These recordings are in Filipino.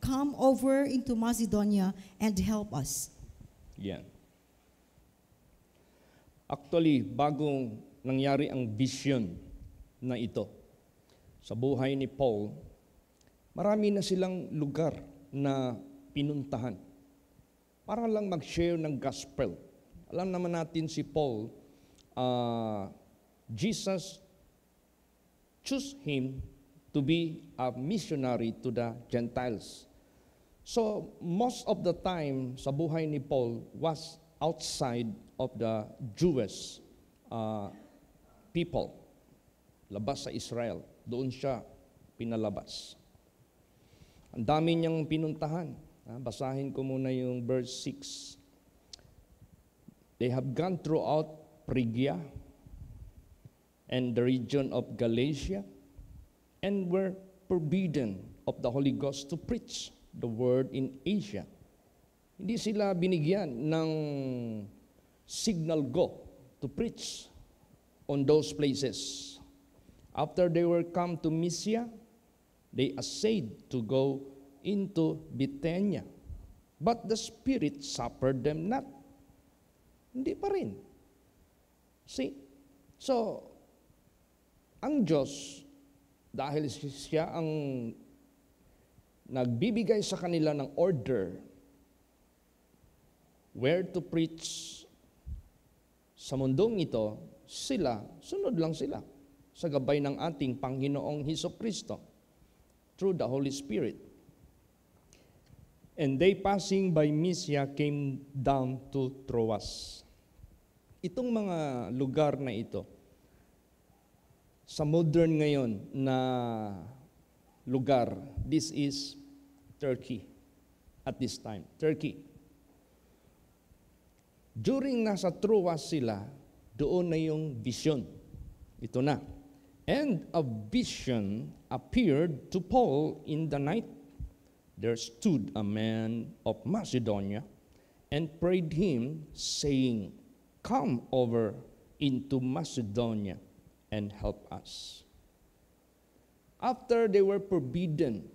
come over into Macedonia and help us. Yan. Actually, bagong nangyari ang vision na ito sa buhay ni Paul, marami na silang lugar na pinuntahan para lang mag-share ng gospel. Alam naman natin si Paul, Jesus chose him to be a missionary to the Gentiles. So, most of the time sa buhay ni Paul was outside of the Jewish people. Labas sa Israel. Doon siya pinalabas. Ang dami niyang pinuntahan. Basahin ko muna yung verse 6. They have gone throughout Phrygia and the region of Galatia and were forbidden of the Holy Ghost to preach the word in Asia. Hindi sila binigyan ng signal go to preach on those places. After they were come to Mysia, they essayed to go into Bithynia. But the Spirit suffered them not. Hindi pa rin. See? So, ang Diyos, dahil siya ang nagbibigay sa kanila ng order where to preach sa mundong ito, sila, sunod lang sila sa gabay ng ating Panginoong Hesukristo through the Holy Spirit. And they passing by Mysia came down to Troas. Itong mga lugar na ito, sa modern ngayon na lugar, this is Turkey at this time. Turkey. During nasa Troas sila, doon na yung vision. Ito na. And a vision appeared to Paul in the night. There stood a man of Macedonia and prayed him, saying, "Come over into Macedonia and help us." After they were forbidden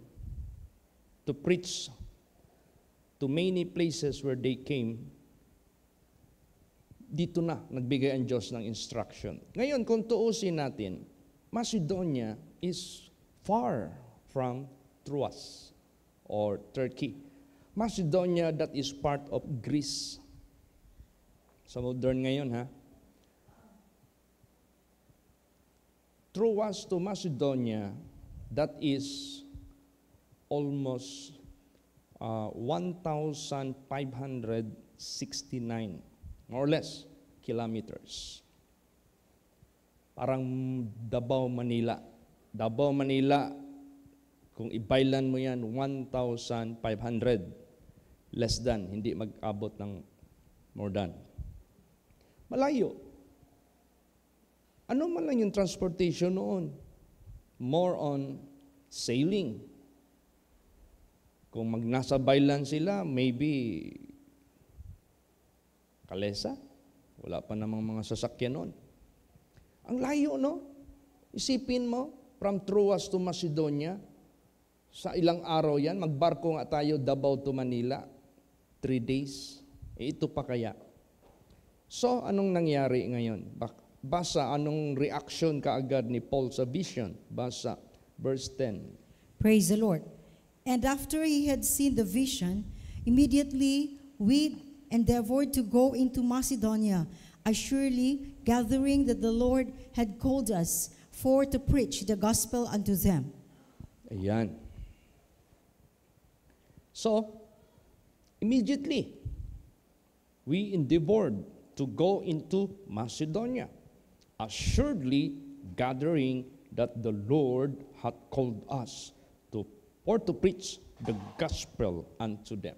to preach to many places where they came, dito na nagbigay ang Diyos ng instruction. Ngayon, kung tuusin natin, Macedonia is far from Troas or Turkey. Macedonia, that is part of Greece. Sa modern ngayon, ha? Troas to Macedonia, that is almost 1,569, more or less, kilometers. Parang Davao, Manila. Davao, Manila, kung ibaylan mo yan, 1,500. Less than, hindi mag-abot ng more than. Malayo. Ano man lang yung transportation noon? More on sailing. Kung nasa baylan sila, maybe kalesa. Wala pa namang mga sasakyan noon. Ang layo, no? Isipin mo, from Troas to Macedonia, sa ilang araw yan, magbarko nga tayo Davao to Manila, 3 days. Ito pa kaya. So, anong nangyari ngayon? Basa, anong reaction kaagad ni Paul sa vision? Basa, verse 10. Praise the Lord. And after he had seen the vision, immediately we endeavored to go into Macedonia, assuredly gathering that the Lord had called us for to preach the gospel unto them. Ayan. So, immediately, we endeavored to go into Macedonia, assuredly gathering that the Lord had called us to preach the gospel unto them.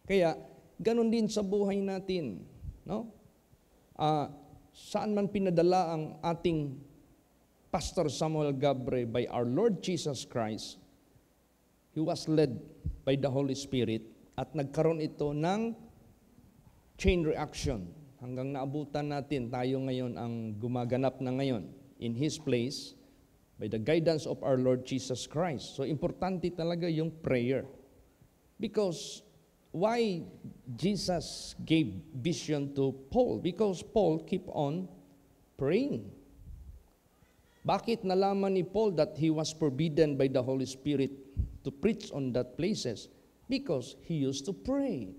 Kaya, ganun din sa buhay natin. No? Saan man pinadala ang ating Pastor Samuel Gabre by our Lord Jesus Christ, he was led by the Holy Spirit at nagkaroon ito ng chain reaction hanggang naabutan natin tayo ngayon ang gumaganap na ngayon. In His place, by the guidance of our Lord Jesus Christ. So importante talaga yung prayer. Because why Jesus gave vision to Paul? Because Paul keep on praying. Bakit nalaman ni Paul that he was forbidden by the Holy Spirit to preach on that places? Because he used to pray.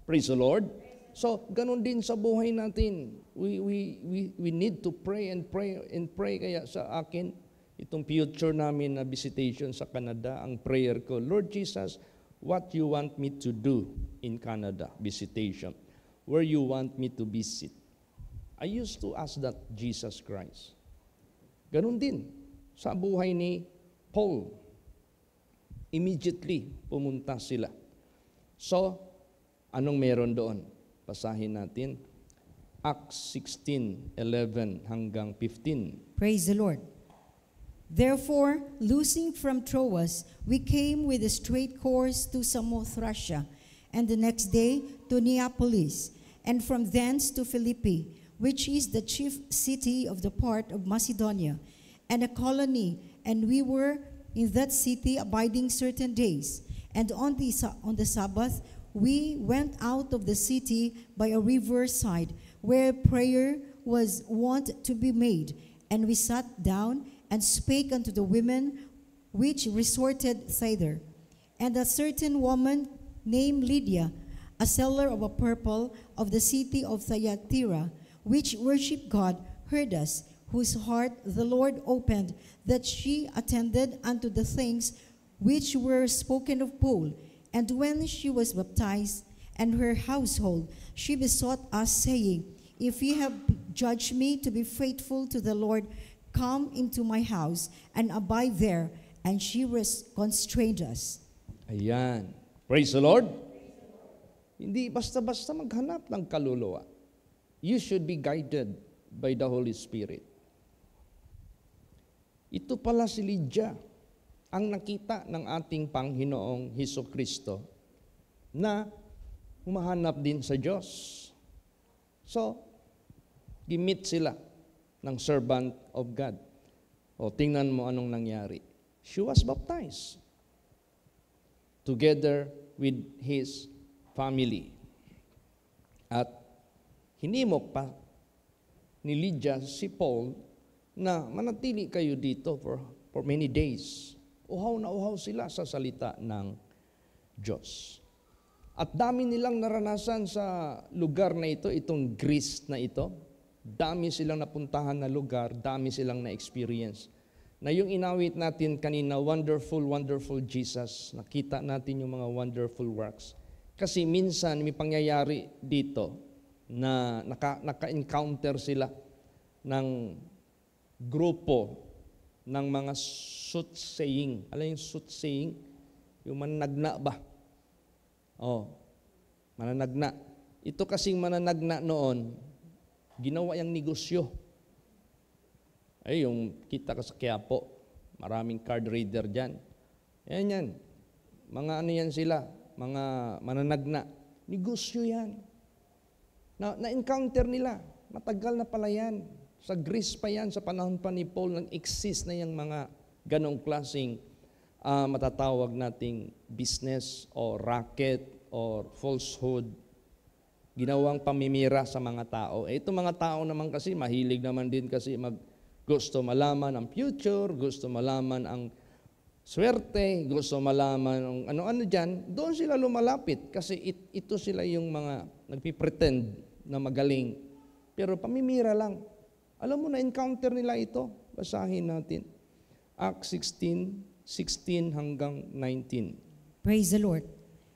Praise the Lord. So, ganun din sa buhay natin. We need to pray and pray and pray. Kaya sa akin, itong future namin na visitation sa Canada, ang prayer ko, Lord Jesus, what you want me to do in Canada, visitation, where you want me to visit. I used to ask that Jesus Christ. Ganun din sa buhay ni Paul. Immediately, pumunta sila. So, anong meron doon? Basahin natin. Acts 16:11 hanggang 15. Praise the Lord. Therefore, loosing from Troas, we came with a straight course to Samothracia, and the next day to Neapolis, and from thence to Philippi, which is the chief city of the part of Macedonia, and a colony, and we were in that city abiding certain days. And on the Sabbath, we went out of the city by a river side, where prayer was wont to be made, and we sat down and spake unto the women which resorted thither. And a certain woman named Lydia, a seller of a purple of the city of Thyatira, which worshiped God, heard us, whose heart the Lord opened, that she attended unto the things which were spoken of Paul. And when she was baptized, and her household, she besought us, saying, If ye have judged me to be faithful to the Lord, come into my house and abide there. And she constrained us. Ayan. Praise the Lord. Hindi basta-basta maghanap ng kaluluwa. You should be guided by the Holy Spirit. Ito pala si Lydia, ang nakita ng ating Panginoong Hesukristo na humahanap din sa Diyos. So, gimit sila ng servant of God. O, tingnan mo anong nangyari. She was baptized together with his family. At hinimok pa ni Lydia si Paul na manatili kayo dito for many days. Uhaw na uhaw sila sa salita ng Diyos. At dami nilang naranasan sa lugar na ito, itong Greece na ito. Dami silang napuntahan na lugar, dami silang na-experience. Na yung inawit natin kanina, Wonderful, Wonderful Jesus, nakita natin yung mga wonderful works. Kasi minsan may pangyayari dito na naka-encounter sila ng grupo ng mga soothsaying. Alam yung soothsaying? Yung mananagna ba? Mananagna. Ito kasing mananagna noon, ginawa yung negosyo. Ay, yung kita ka sa Quiapo, maraming card reader dyan. Yan. Mga ano yan sila, mga mananagna. Negosyo yan. Na-encounter nila. Matagal na pala yan. Sa Greece pa yan, sa panahon pa ni Paul, nang-exist na yung mga ganong klaseng matatawag nating business o racket or falsehood. Ginawang pamimira sa mga tao. Itong mga tao naman kasi, mahilig naman din kasi gusto malaman ang future, gusto malaman ang swerte, gusto malaman ang ano-ano dyan. Doon sila lumalapit kasi ito sila yung mga nagpipretend na magaling. Pero pamimira lang. Alam mo, na-encounter nila ito. Basahin natin. Acts 16 hanggang 19. Praise the Lord.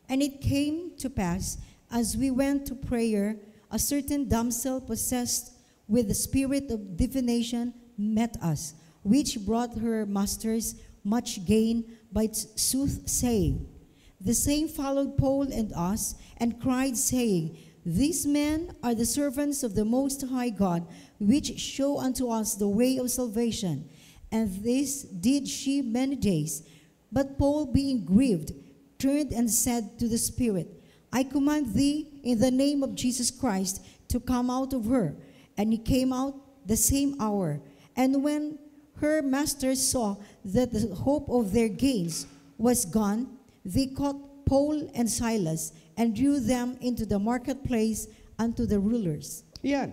And it came to pass, as we went to prayer, a certain damsel possessed with the spirit of divination met us, which brought her masters much gain by soothsaying. The same followed Paul and us, and cried, saying, These men are the servants of the Most High God, which show unto us the way of salvation. And this did she many days. But Paul, being grieved, turned and said to the Spirit, I command thee in the name of Jesus Christ to come out of her. And he came out the same hour. And when her masters saw that the hope of their gains was gone, they caught Paul and Silas and drew them into the marketplace unto the rulers. Yan.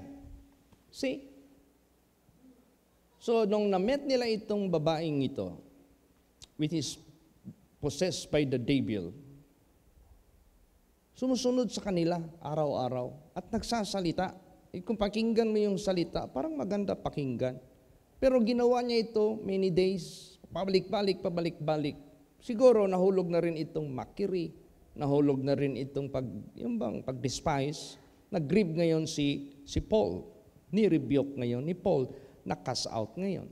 See? So, nung na-met nila itong babaeng ito, which is possessed by the devil, sumusunod sa kanila araw-araw at nagsasalita. Kung pakinggan mo yung salita, parang maganda pakinggan. Pero ginawa niya ito many days, pabalik-balik. Siguro nahulog na rin itong mockery, nahulog na rin itong pag-despise. Nag-grieve ngayon si Paul. Ni-rebuke ngayon ni Paul. Na-cast out ngayon.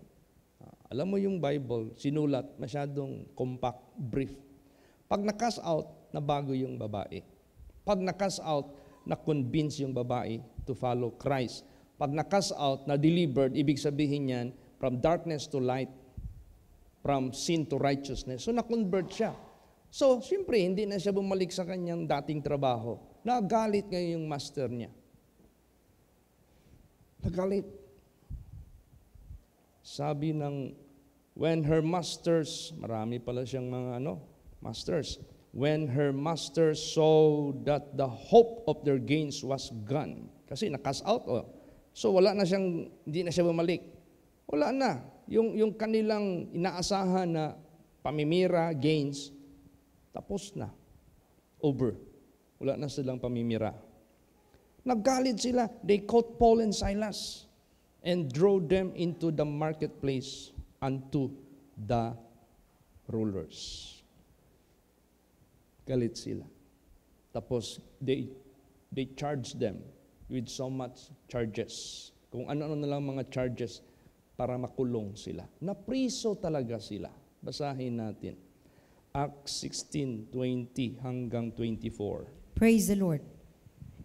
Alam mo yung Bible, sinulat, masyadong compact, brief. Pag na-cast out, nabago yung babae. Pag na-cast out, na-convince yung babae to follow Christ. Pag na-cast out, na-delivered, ibig sabihin yan, from darkness to light, from sin to righteousness. So, na-convert siya. So, siyempre, hindi na siya bumalik sa kanyang dating trabaho. Nagalit ngayon yung master niya. Nagalit. Sabi ng, when her masters, marami pala siyang mga masters, when her masters saw that the hope of their gains was gone. Kasi na-cast out. So, wala na siyang, hindi na siya bumalik. Wala na. Yung kanilang inaasahan na pamimira, gains, tapos na. Over. Wala na silang pamimira. Naggalit sila. They caught Paul and Silas and drove them into the marketplace unto the rulers. Galit sila. Tapos, they charged them with so much charges. Kung ano-ano na lang mga charges para makulong sila. Napriso talaga sila. Basahin natin. Acts 16:20 hanggang 24. Praise the Lord.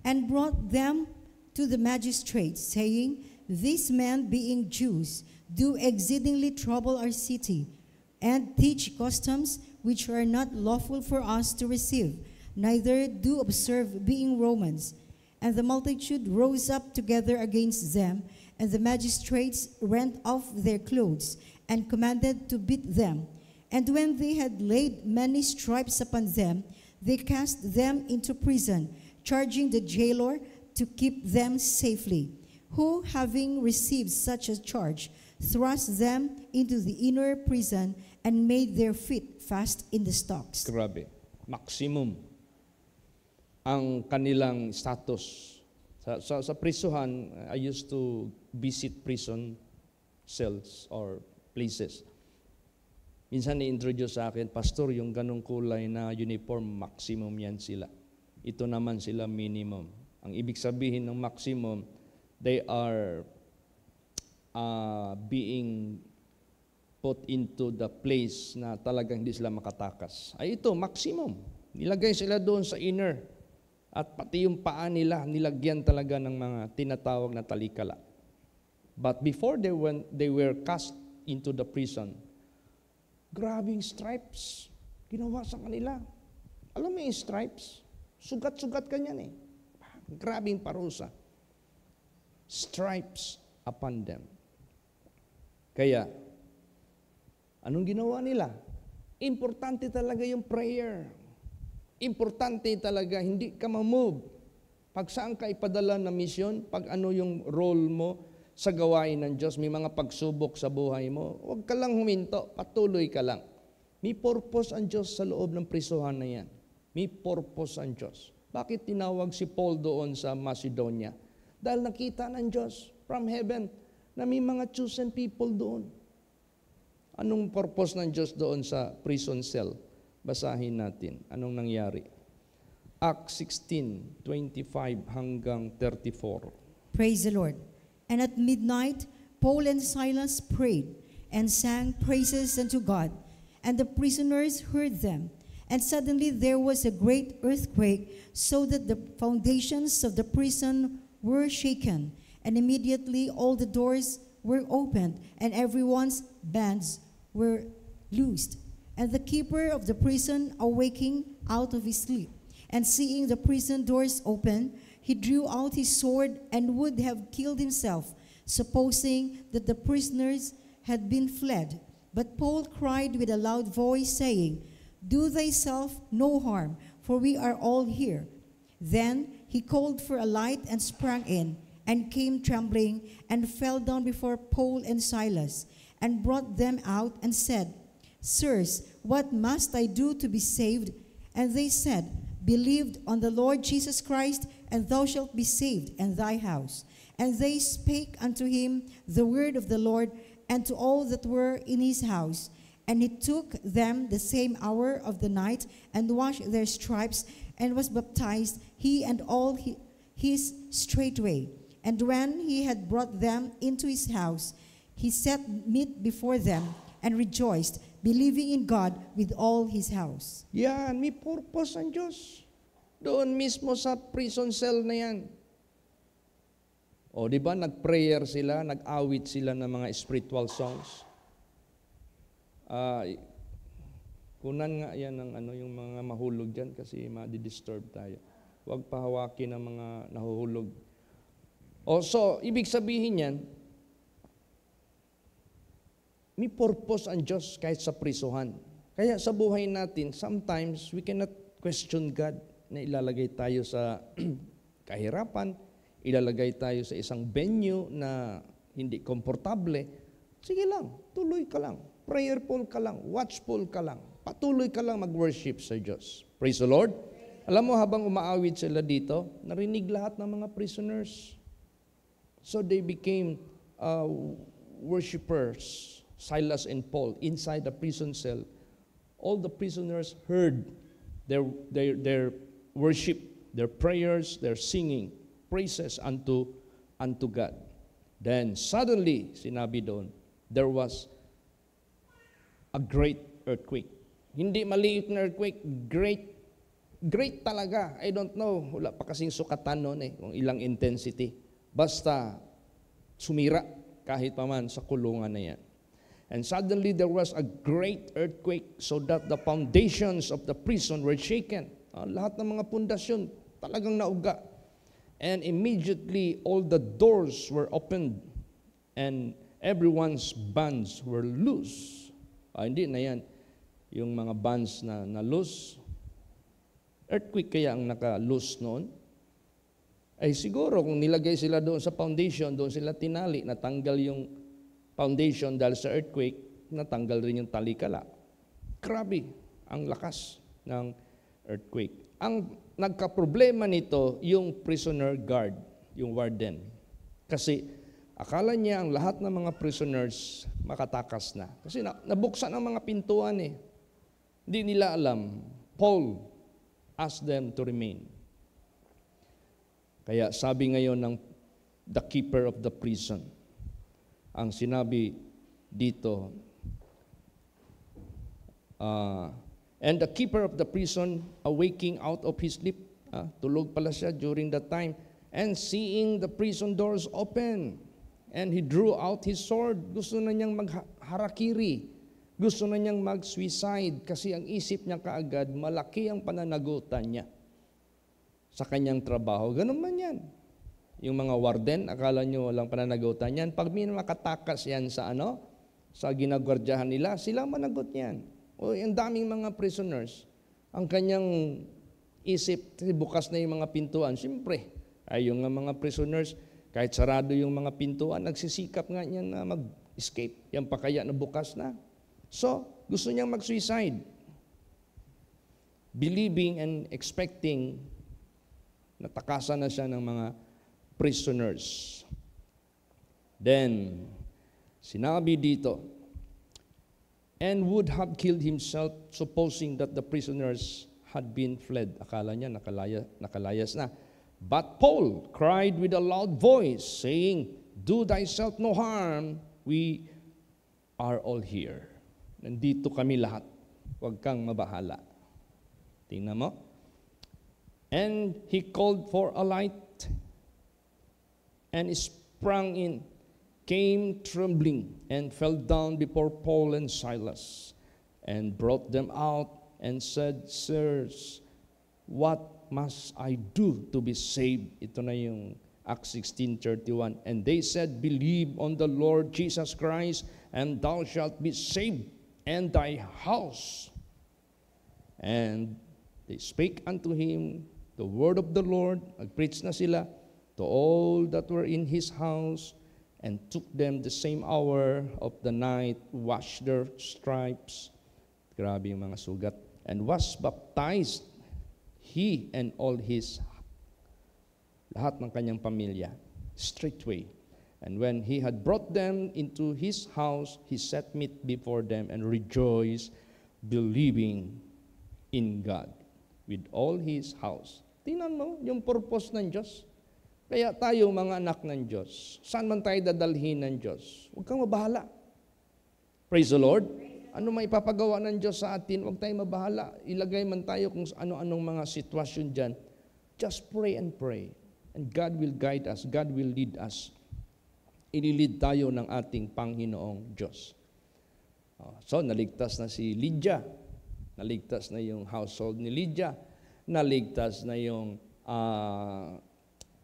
And brought them to the magistrates, saying, These men, being Jews, do exceedingly trouble our city, and teach customs which are not lawful for us to receive, neither do observe, being Romans. And the multitude rose up together against them, and the magistrates rent off their clothes, and commanded to beat them. And when they had laid many stripes upon them, they cast them into prison, charging the jailer to keep them safely, who, having received such a charge, thrust them into the inner prison and made their feet fast in the stocks. Grabe. Maximum ang kanilang status. Sa prisuhan, I used to visit prison cells or places. Minsan ni-introduce sa akin, Pastor, yung ganong kulay na uniform, maximum yan sila. Ito naman sila minimum. Ang ibig sabihin ng maximum, they are being put into the place na talagang hindi sila makatakas. Ay ito, maximum. Nilagay sila doon sa inner. At pati yung paa nila, nilagyan talaga ng mga tinatawag na talikala. But before they were cast into the prison, grabing stripes ginawa sa kanila. Alam mo yung stripes? Sugat-sugat ka niyan eh. Grabing parusa. Stripes upon them. Kaya, anong ginawa nila? Importante talaga yung prayer. Importante talaga, hindi ka ma-move. Pag saan ka ipadala na misyon, pag ano yung role mo sa gawain ng Diyos, may mga pagsubok sa buhay mo, huwag ka lang huminto, patuloy ka lang. May purpose ang Diyos sa loob ng prisuhan na yan. May purpose ang Diyos. Bakit tinawag si Paul doon sa Macedonia? Dahil nakita ng Diyos from heaven na may mga chosen people doon. Anong purpose ng Diyos doon sa prison cell? Basahin natin. Anong nangyari? Acts 16:25 hanggang 34. Praise the Lord. And at midnight, Paul and Silas prayed and sang praises unto God. And the prisoners heard them. And suddenly there was a great earthquake, so that the foundations of the prison were shaken. And immediately all the doors were opened, and everyone's bands were loosed. And the keeper of the prison, awaking out of his sleep, and seeing the prison doors open, he drew out his sword and would have killed himself, supposing that the prisoners had been fled. But Paul cried with a loud voice, saying, "Do thyself no harm, for we are all here." Then he called for a light and sprang in, and came trembling, and fell down before Paul and Silas, and brought them out, and said, "Sirs, what must I do to be saved?" And they said, "Believe on the Lord Jesus Christ, and thou shalt be saved, and thy house." And they spake unto him the word of the Lord, and to all that were in his house. And he took them the same hour of the night, and washed their stripes, and was baptized, he and all his straightway. And when he had brought them into his house, he set meat before them, and rejoiced, believing in God with all his house. Yan, may purpose ang Diyos. Doon mismo sa prison cell na yan. O, di ba, nag-prayer sila, nag-awit sila ng mga spiritual songs. Kunan nga yan ng yung mga mahulog dyan kasi ma-disturb tayo. Huwag pahawakin ang mga nahuhulog. O, so, ibig sabihin yan, may purpose ang Diyos kahit sa prisuhan. Kaya sa buhay natin, sometimes we cannot question God na ilalagay tayo sa kahirapan, ilalagay tayo sa isang venue na hindi komportable. Sige lang, tuloy ka lang, prayerful ka lang, watchful ka lang, patuloy ka lang mag-worship sa Diyos. Praise the Lord. Alam mo, habang umaawit sila dito, narinig lahat ng mga prisoners. So they became worshipers. Silas and Paul, inside the prison cell, all the prisoners heard their worship, their prayers, their singing, praises unto God. Then suddenly, sinabi doon, there was a great earthquake. Hindi maliit na earthquake, great talaga. I don't know, wala pa kasing sukatan noon kung ilang intensity. Basta sumira kahit pa man sa kulungan na yan. And suddenly there was a great earthquake so that the foundations of the prison were shaken. Lahat ng mga pundasyon talagang nauga. And immediately all the doors were opened and everyone's bands were loose. Hindi na yan. Yung mga bands na loose. Earthquake kaya ang naka-loose noon. Ay siguro kung nilagay sila doon sa foundation, doon sila tinali, natanggal yung foundation dahil sa earthquake, natanggal rin yung talikala. Grabe ang lakas ng earthquake. Ang nagka-problema nito, yung prisoner guard, yung warden. Kasi akala niya ang lahat ng mga prisoners makatakas na. Kasi nabuksan ang mga pintuan Hindi nila alam. Paul asked them to remain. Kaya sabi ngayon ng the keeper of the prison, ang sinabi dito, and the keeper of the prison, awaking out of his sleep, tulog pala siya during that time, and seeing the prison doors open, and he drew out his sword. Gusto na niyang magharakiri, gusto na niyang mag-suicide, kasi ang isip niya kaagad, malaki ang pananagutan niya sa kanyang trabaho. Ganun man yan. Yung mga warden, akala nyo walang pananagutan yan. Pag may makatakas yan sa sa ginagwardyahan nila, sila managot yan. O yung daming mga prisoners, ang kanyang isip, bukas na yung mga pintuan. Siyempre, ay yung mga prisoners, kahit sarado yung mga pintuan, nagsisikap nga niyan na mag-escape. Yan pa kaya na bukas na. So, gusto niyang mag-suicide. Believing and expecting, natakasan na siya ng mga prisoners. Then, sinabi dito, and would have killed himself, supposing that the prisoners had been fled. Akala niya nakalayas na. But Paul cried with a loud voice, saying, "Do thyself no harm, we are all here." Nandito kami lahat. Huwag kang mabahala. Tingnan mo. And he called for a light, and sprang in, came trembling, and fell down before Paul and Silas, and brought them out, and said, "Sirs, what must I do to be saved?" Ito na yung Acts 16:31. And they said, Believe on the Lord Jesus Christ, and thou shalt be saved, and thy house. And they spake unto him the word of the Lord. Nag-preach na sila to all that were in his house, and took them the same hour of the night, washed their stripes. Grabe yung mga sugat. And was baptized, he and all his, lahat ng kanyang pamilya, straightway. And when he had brought them into his house, he set meat before them and rejoiced, believing in God with all his house. Tingnan mo yung purpose ng Diyos. Kaya tayo mga anak ng Diyos, saan man tayo dadalhin ng Diyos, huwag kang mabahala. Praise the Lord. Ano may papagawa ng Diyos sa atin, huwag tayo mabahala. Ilagay man tayo kung ano-anong mga sitwasyon dyan. Just pray and pray. And God will guide us. God will lead us. Ililid tayo ng ating Panginoong Diyos. So, naligtas na si Lydia. Naligtas na yung household ni Lydia. Naligtas na yung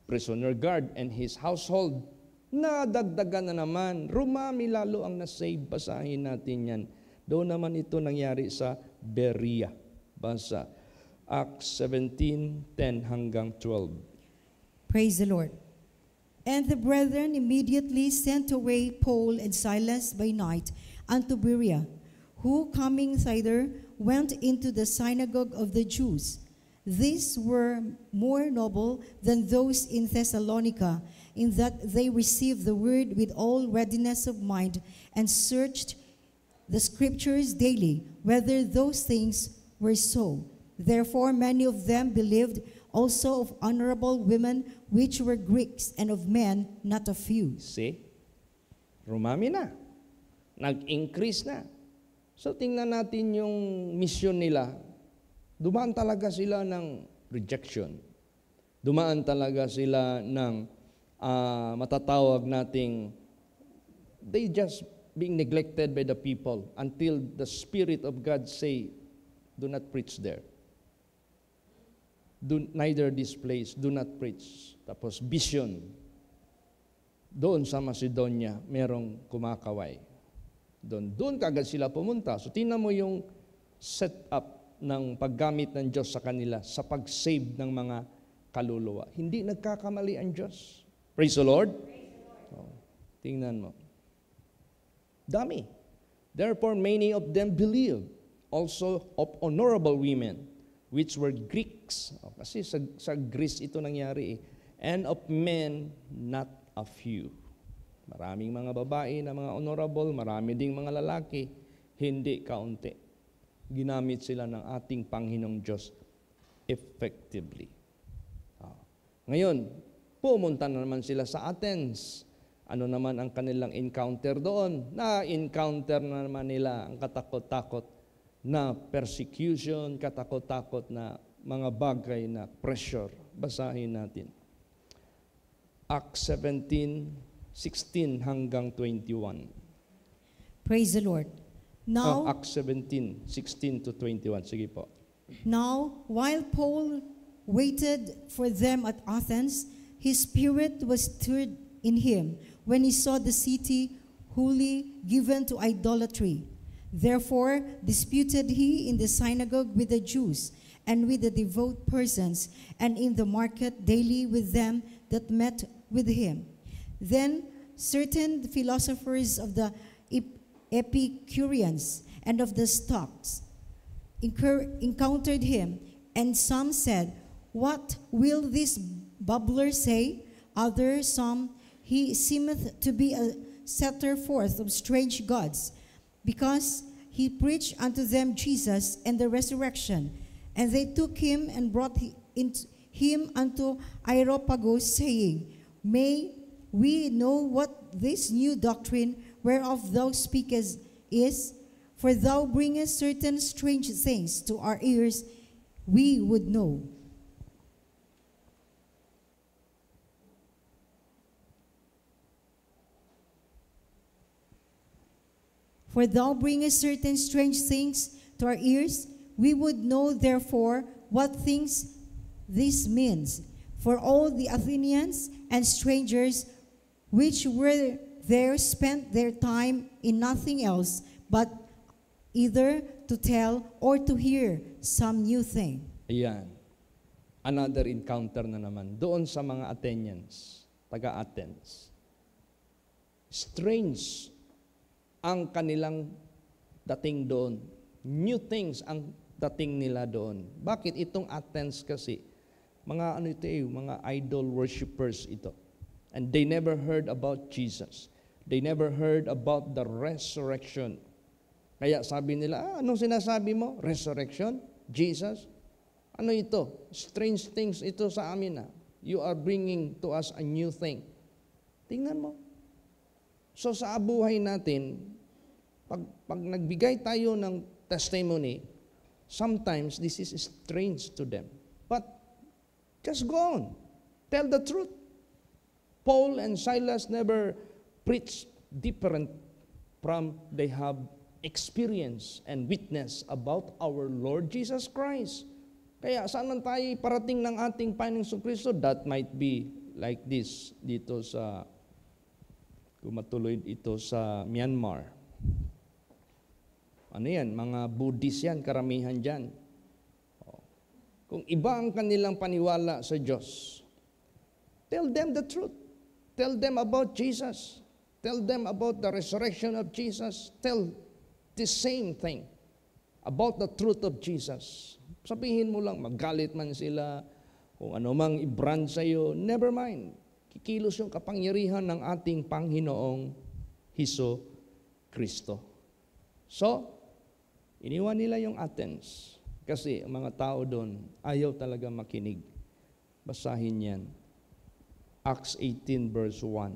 prisoner guard and his household. Nadagdagan na naman. Rumami lalo ang nasave. Basahin natin yan. Doon naman ito nangyari sa Berea. Basa. Acts 17:10 hanggang 12. Praise the Lord. And the brethren immediately sent away Paul and Silas by night unto Berea, who coming thither went into the synagogue of the Jews. These were more noble than those in Thessalonica, in that they received the word with all readiness of mind, and searched the scriptures daily, whether those things were so. Therefore many of them believed, also of honorable women, which were Greeks, and of men not a few. See? Rumami na. Nag-increase na. So tingnan natin yung mission nila. Dumaan talaga sila ng rejection. Dumaan talaga sila ng matatawag nating they just being neglected by the people until the Spirit of God say, do not preach there. Neither this place, do not preach. Tapos vision. Doon sa Macedonia, merong kumakaway. Doon kagad sila pumunta. So tingnan mo yung setup ng paggamit ng Diyos sa kanila sa pag-save ng mga kaluluwa. Hindi nagkakamali ang Diyos. Praise the Lord. Tingnan mo. Dami. Therefore, many of them believed, also of honorable women, which were Greeks. Kasi sa Greece ito nangyari. And of men, not a few. Maraming mga babae na mga honorable, marami ding mga lalaki, hindi kaunti. Ginamit sila ng ating Panginoong Diyos effectively. Ngayon, pumunta na naman sila sa Athens. Ano naman ang kanilang encounter doon? Na-encounter na naman nila ang katakot-takot na persecution, katakot-takot na mga bagay na pressure. Basahin natin. Acts 17:16 hanggang 21. Praise the Lord. Now, Acts 17:16 to 21. Sige po. Now, while Paul waited for them at Athens, his spirit was stirred in him when he saw the city wholly given to idolatry. Therefore, disputed he in the synagogue with the Jews and with the devout persons, and in the market daily with them that met with him. Then certain philosophers of the Epicureans and of the Stoics encountered him, and some said, What will this babbler say? Others, some, he seemeth to be a setter forth of strange gods, because he preached unto them Jesus and the resurrection. And they took him and brought him unto Areopagus, saying, May we know what this new doctrine whereof thou speakest is? For thou bringest certain strange things to our ears, we would know. For thou bringest certain strange things to our ears, we would know therefore what things this means. For all the Athenians and strangers which were there spent their time in nothing else but either to tell or to hear some new thing. Ayan. Another encounter na naman doon sa mga Athenians, taga-Athens. Strange ang kanilang dating doon. New things ang dating nila doon. Bakit? Itong Athens kasi, mga mga idol worshippers ito. And they never heard about Jesus. They never heard about the resurrection. Kaya sabi nila, anong sinasabi mo? Resurrection? Jesus? Ano ito? Strange things ito sa amin. You are bringing to us a new thing. Tingnan mo. So sa buhay natin, pag nagbigay tayo ng testimony, sometimes this is strange to them. But just go on. Tell the truth. Paul and Silas never preached different from they have experience and witness about our Lord Jesus Christ. Kaya saan man tayo parating ng ating Panginoong Kristo, that might be like this dito sa, kumatuloy ito sa Myanmar. Ano yan? Mga Buddhist yan, karamihan dyan. Kung iba ang kanilang paniwala sa Diyos, tell them the truth. Tell them about Jesus. Tell them about the resurrection of Jesus. Tell the same thing about the truth of Jesus. Sabihin mo lang, magalit man sila, kung ano mang i-brand sa'yo, never mind. Kikilos yung kapangyarihan ng ating Panginoong Hesus Kristo. So, iniwan nila yung Athens. Kasi ang mga tao doon, ayaw talaga makinig. Basahin yan. Acts 18 verse 1.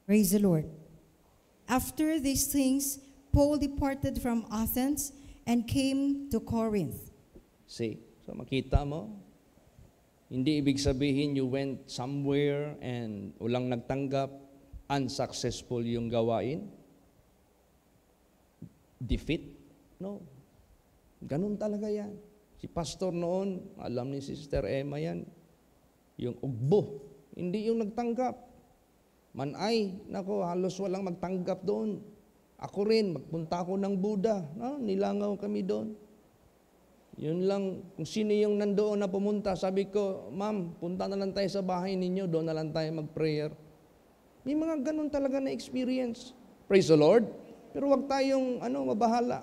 Praise the Lord. After these things, Paul departed from Athens and came to Corinth. See, so makita mo, hindi ibig sabihin you went somewhere and walang nagtanggap, unsuccessful yung gawain. Defeat? No. Ganun talaga yan. Si pastor noon, alam ni Sister Emma yan, yung ugbo, hindi yung nagtanggap. Manay, nako, halos walang magtanggap doon. Ako rin, magpunta ako ng Buddha. No? Nilangaw kami doon. Yun lang, kung sino yung nandoon na pumunta, sabi ko, ma'am, punta na lang tayo sa bahay ninyo, doon na lang tayo mag-prayer. May mga ganun talaga na experience. Praise the Lord. Pero wag tayong mabahala.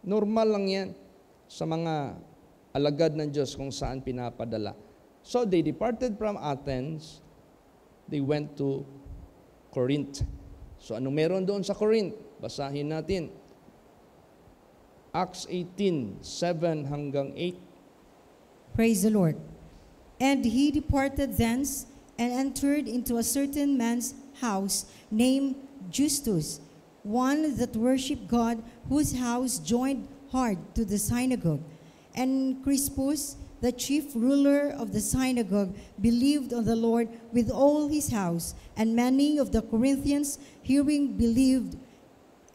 Normal lang yan sa mga alagad ng Diyos kung saan pinapadala. So they departed from Athens, they went to Corinth. So ano meron doon sa Corinth? Basahin natin. Acts 18, 7 hanggang 8. Praise the Lord. And he departed thence and entered into a certain man's house named Justus, one that worshipped God, whose house joined hard to the synagogue. And Crispus, the chief ruler of the synagogue, believed on the Lord with all his house, and many of the Corinthians hearing believed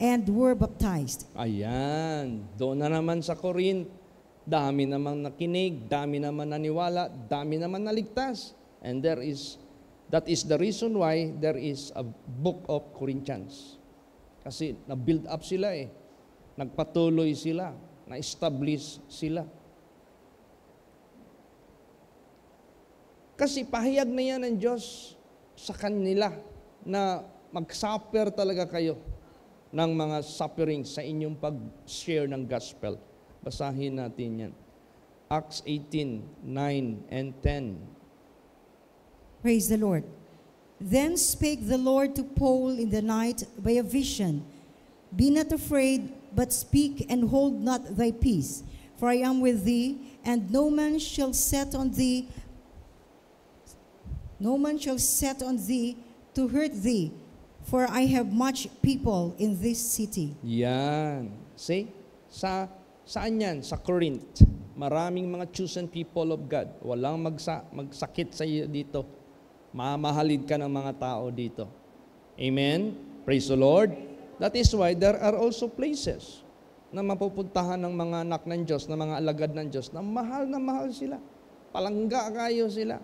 and were baptized. Ayan, doon na naman sa Corinth, dami naman nakinig, dami naman naniwala, dami naman naligtas. And that is the reason why there is a book of Corinthians. Kasi na-build up sila nagpatuloy sila, na-establish sila. Kasi pahayag na yan ng Diyos sa kanila na mag-suffer talaga kayo ng mga suffering sa inyong pag-share ng gospel. Basahin natin yan. Acts 18, 9 and 10. Praise the Lord. Then spake the Lord to Paul in the night by a vision. Be not afraid, but speak and hold not thy peace. For I am with thee, and no man shall set on thee to hurt thee, for I have much people in this city. Yan. See? Saan yan? Sa Corinth. Maraming mga chosen people of God. Walang magsakit sa iyo dito. Mamahalid ka ng mga tao dito. Amen? Praise the Lord. That is why there are also places na mapupuntahan ng mga anak ng Diyos, na mga alagad ng Diyos, na mahal sila. Palangga kayo sila.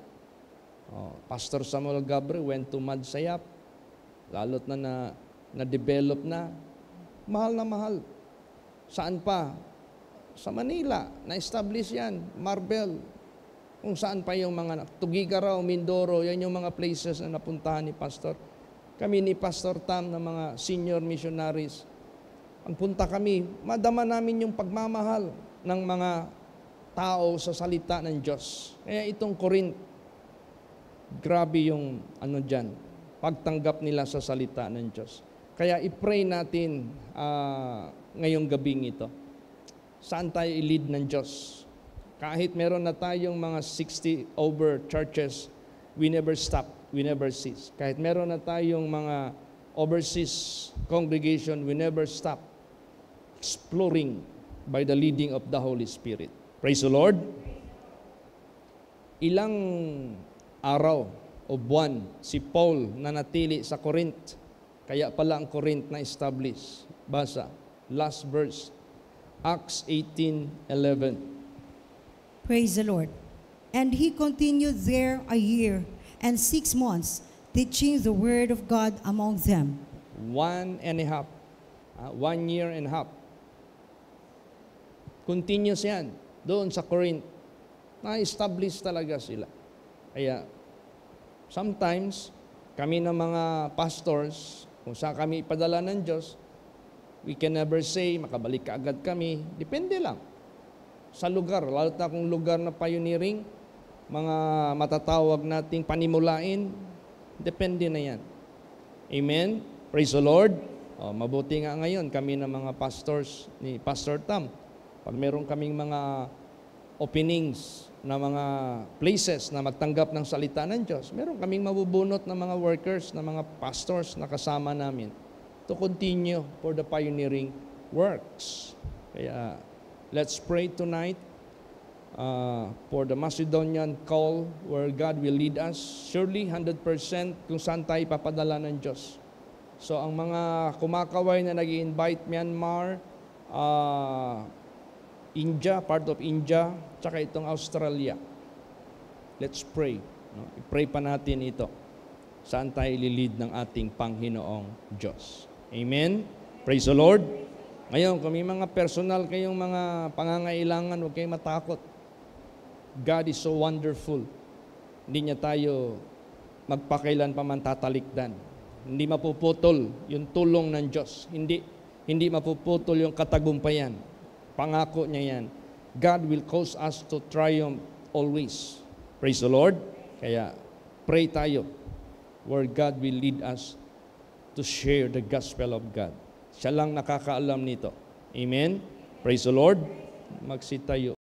Pastor Samuel Gabriel went to Madsayap, lalot na-develop na. Mahal na mahal. Saan pa? Sa Manila, na-establish yan. Marbel, kung saan pa yung mga Tugigaraw, Mindoro, yan yung mga places na napuntahan ni Pastor. Kami ni Pastor Tam na mga senior missionaries, ang punta kami, madama namin yung pagmamahal ng mga tao sa salita ng Diyos. Kaya itong Corinth, grabe yung dyan, pagtanggap nila sa salita ng Diyos. Kaya i-pray natin ngayong gabing ito. Saan tayo i-lead ng Diyos? Kahit meron na tayong mga 60 over churches, we never stop, we never cease. Kahit meron na tayong mga overseas congregation, we never stop exploring by the leading of the Holy Spirit. Praise the Lord. Ilang araw o buwan si Paul nanatili sa Corinth. Kaya pala ang Corinth na establish. Basa, last verse, Acts 18:11. Praise the Lord. And he continued there a year and 6 months, teaching the word of God among them. 1 year and a half. Continuous yan. Doon sa Corinth, na-establish talaga sila. Kaya, sometimes, kami ng mga pastors, kung saan kami ipadala ng Diyos, we can never say, makabalik ka agad kami. Depende lang. Sa lugar, lalo na kung lugar na pioneering, mga matatawag nating panimulain, depende na yan. Amen? Praise the Lord. Mabuti nga ngayon, kami ng mga pastors ni Pastor Tam, pag meron kaming mga openings na mga places na magtanggap ng salita ng Diyos, meron kaming mabubunot na mga workers, na mga pastors na kasama namin to continue for the pioneering works. Kaya, let's pray tonight for the Macedonian call where God will lead us. Surely, 100% kung saan tayo papadala ng Diyos. So, ang mga kumakaway na nag-i-invite, Myanmar, India, part of India, tsaka itong Australia. Let's pray. I-pray pa natin ito. Saan tayo ililid ng ating Panginoong Diyos. Amen? Praise the Lord. Ngayon, kung may mga personal kayong mga pangangailangan, huwag kayong matakot. God is so wonderful. Hindi niya tayo magpakailan pa man tatalikdan. Hindi mapuputol yung tulong ng Diyos. Hindi mapuputol yung katagumpayan. Pangako niya yan. God will cause us to triumph always. Praise the Lord. Kaya pray tayo where God will lead us to share the gospel of God. Siya lang nakakaalam nito. Amen. Praise the Lord. Magsitayo.